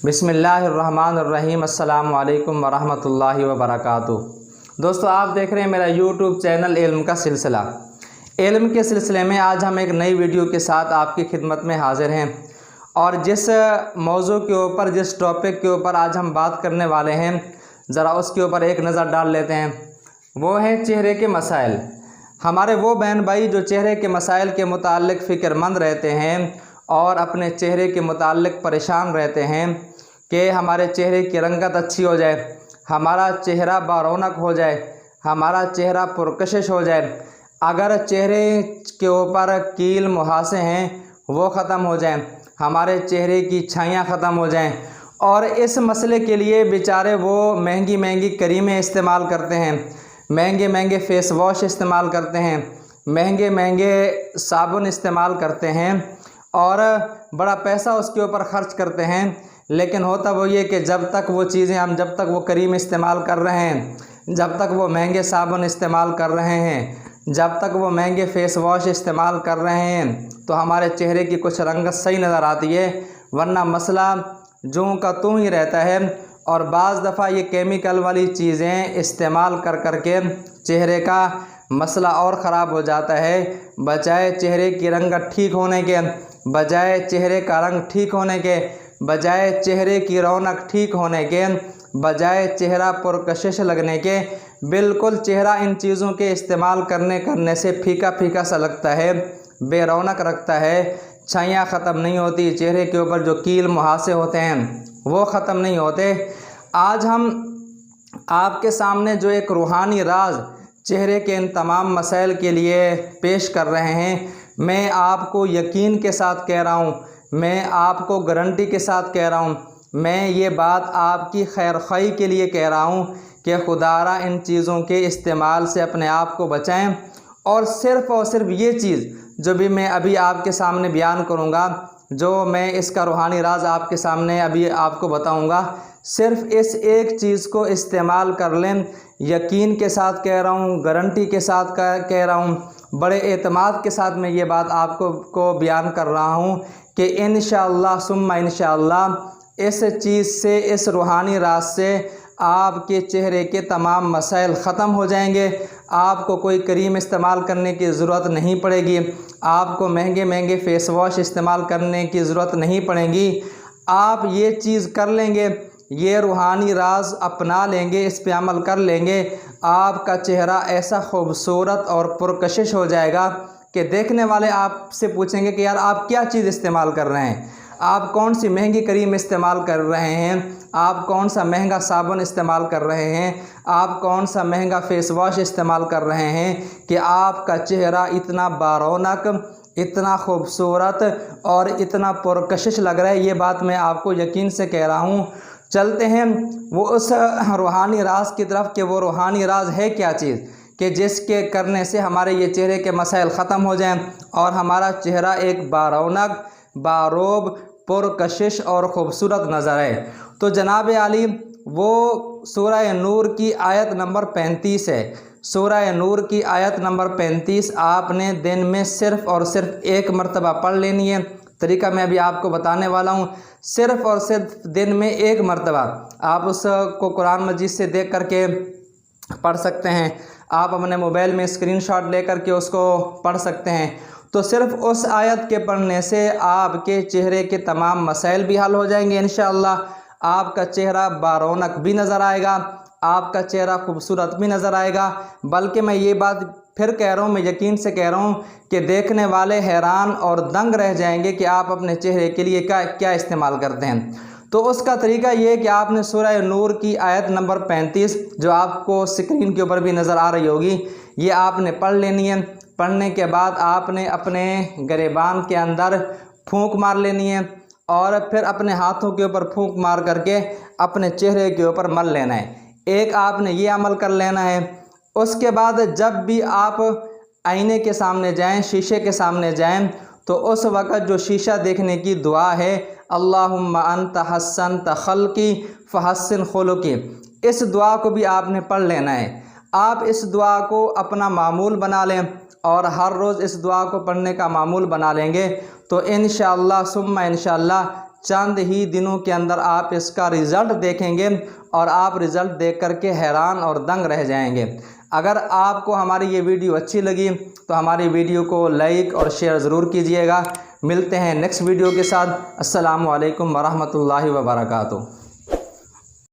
بسم اللہ الرحمن الرحیم۔ السلام علیکم ورحمۃ اللہ وبرکاتہ۔ دوستو، آپ دیکھ رہے ہیں میرا یوٹیوب چینل علم کا سلسلہ۔ علم کے سلسلے میں آج ہم ایک نئی ویڈیو کے ساتھ آپ کی خدمت میں حاضر ہیں، اور جس موضوع کے اوپر، جس ٹاپک کے اوپر آج ہم بات کرنے والے ہیں، ذرا اس کے اوپر ایک نظر ڈال لیتے ہیں۔ وہ ہیں چہرے کے مسائل۔ ہمارے وہ بہن بھائی جو چہرے کے مسائل کے متعلق فکر مند رہتے ہیں اور اپنے چہرے کے متعلق پریشان رہتے ہیں کہ ہمارے چہرے کی رنگت اچھی ہو جائے، ہمارا چہرہ برونق ہو جائے، ہمارا چہرہ پرکشش ہو جائے، اگر چہرے کے اوپر کیل مہاسے ہیں وہ ختم ہو جائیں، ہمارے چہرے کی چھائیاں ختم ہو جائیں، اور اس مسئلے کے لیے بیچارے وہ مہنگی مہنگی کریمیں استعمال کرتے ہیں، مہنگے مہنگے فیس واش استعمال کرتے ہیں، مہنگے مہنگے صابن استعمال کرتے ہیں، اور بڑا پیسہ اس کے اوپر خرچ کرتے ہیں۔ لیکن ہوتا وہ یہ کہ جب تک وہ کریم استعمال کر رہے ہیں، جب تک وہ مہنگے صابن استعمال کر رہے ہیں، جب تک وہ مہنگے فیس واش استعمال کر رہے ہیں، تو ہمارے چہرے کی کچھ رنگت صحیح نظر آتی ہے، ورنہ مسئلہ جوں کا توں ہی رہتا ہے۔ اور بعض دفعہ یہ کیمیکل والی چیزیں استعمال کر کے چہرے کا مسئلہ اور خراب ہو جاتا ہے۔ بجائے چہرے کی رنگت ٹھیک ہونے کے، بجائے چہرے کا رنگ ٹھیک ہونے کے، بجائے چہرے کی رونق ٹھیک ہونے کے، بجائے چہرہ پرکشش لگنے کے، بالکل چہرہ ان چیزوں کے استعمال کرنے سے پھیکا پھیکا سا لگتا ہے، بے رونق رکھتا ہے، چھائیاں ختم نہیں ہوتی، چہرے کے اوپر جو کیل مہاسے ہوتے ہیں وہ ختم نہیں ہوتے۔ آج ہم آپ کے سامنے جو ایک روحانی راز چہرے کے ان تمام مسائل کے لیے پیش کر رہے ہیں، میں آپ کو یقین کے ساتھ کہہ رہا ہوں، میں آپ کو گارنٹی کے ساتھ کہہ رہا ہوں، میں یہ بات آپ کی خیر خواہی کے لیے کہہ رہا ہوں کہ خدارا ان چیزوں کے استعمال سے اپنے آپ کو بچائیں، اور صرف یہ چیز جو بھی میں ابھی آپ کے سامنے بیان کروں گا، جو میں اس کا روحانی راز آپ کے سامنے ابھی آپ کو بتاؤں گا، صرف اس ایک چیز کو استعمال کر لیں۔ یقین کے ساتھ کہہ رہا ہوں، گارنٹی کے ساتھ کہہ رہا ہوں، بڑے اعتماد کے ساتھ میں یہ بات آپ کو بیان کر رہا ہوں کہ انشاءاللہ ثم انشاءاللہ اس چیز سے، اس روحانی راز سے آپ کے چہرے کے تمام مسائل ختم ہو جائیں گے۔ آپ کو کوئی کریم استعمال کرنے کی ضرورت نہیں پڑے گی، آپ کو مہنگے مہنگے فیس واش استعمال کرنے کی ضرورت نہیں پڑے گی۔ آپ یہ چیز کر لیں گے، یہ روحانی راز اپنا لیں گے، اس پہ عمل کر لیں گے، آپ کا چہرہ ایسا خوبصورت اور پرکشش ہو جائے گا کہ دیکھنے والے آپ سے پوچھیں گے کہ یار آپ کیا چیز استعمال کر رہے ہیں، آپ کون سی مہنگی کریم استعمال کر رہے ہیں، آپ کون سا مہنگا صابن استعمال کر رہے ہیں، آپ کون سا مہنگا فیس واش استعمال کر رہے ہیں کہ آپ کا چہرہ اتنا برونق، اتنا خوبصورت اور اتنا پرکشش لگ رہا ہے۔ یہ بات میں آپ کو یقین سے کہہ رہا ہوں۔ چلتے ہیں وہ اس روحانی راز کی طرف کہ وہ روحانی راز ہے کیا چیز کہ جس کے کرنے سے ہمارے یہ چہرے کے مسائل ختم ہو جائیں اور ہمارا چہرہ ایک برونق، باروب، پرکشش اور خوبصورت نظر آئے۔ تو جناب عالی، وہ سورہ نور کی آیت نمبر 35 ہے۔ سورہ نور کی آیت نمبر 35 آپ نے دن میں صرف اور صرف ایک مرتبہ پڑھ لینی ہے۔ طریقہ میں ابھی آپ کو بتانے والا ہوں، صرف اور صرف دن میں ایک مرتبہ آپ اس کو قرآن مجید سے دیکھ کر کے پڑھ سکتے ہیں، آپ اپنے موبائل میں اسکرین شاٹ لے کر کے اس کو پڑھ سکتے ہیں۔ تو صرف اس آیت کے پڑھنے سے آپ کے چہرے کے تمام مسائل بھی حل ہو جائیں گے انشاءاللہ۔ آپ کا چہرہ برونق بھی نظر آئے گا، آپ کا چہرہ خوبصورت بھی نظر آئے گا، بلکہ میں یہ بات پھر کہہ رہا ہوں، میں یقین سے کہہ رہا ہوں کہ دیکھنے والے حیران اور دنگ رہ جائیں گے کہ آپ اپنے چہرے کے لیے کیا استعمال کرتے ہیں۔ تو اس کا طریقہ یہ ہے کہ آپ نے سورہ نور کی آیت نمبر 35 جو آپ کو سکرین کے اوپر بھی نظر آ رہی ہوگی، یہ آپ نے پڑھ لینی ہے۔ پڑھنے کے بعد آپ نے اپنے گریبان کے اندر پھونک مار لینی ہے، اور پھر اپنے ہاتھوں کے اوپر پھونک مار کر کے اپنے چہرے کے اوپر مل لینا ہے۔ ایک آپ نے یہ عمل کر لینا ہے۔ اس کے بعد جب بھی آپ آئینے کے سامنے جائیں، شیشے کے سامنے جائیں، تو اس وقت جو شیشہ دیکھنے کی دعا ہے، اللہم انت حسنت خلقی فحسن خلقی، اس دعا کو بھی آپ نے پڑھ لینا ہے۔ آپ اس دعا کو اپنا معمول بنا لیں، اور ہر روز اس دعا کو پڑھنے کا معمول بنا لیں گے تو انشاءاللہ ثم انشاءاللہ چند ہی دنوں کے اندر آپ اس کا رزلٹ دیکھیں گے اور آپ رزلٹ دیکھ کر کے حیران اور دنگ رہ جائیں گے۔ اگر آپ کو ہماری یہ ویڈیو اچھی لگی تو ہماری ویڈیو کو لائک اور شیئر ضرور کیجیے گا۔ ملتے ہیں نیکسٹ ویڈیو کے ساتھ۔ السلام علیکم ورحمۃ اللہ وبرکاتہ۔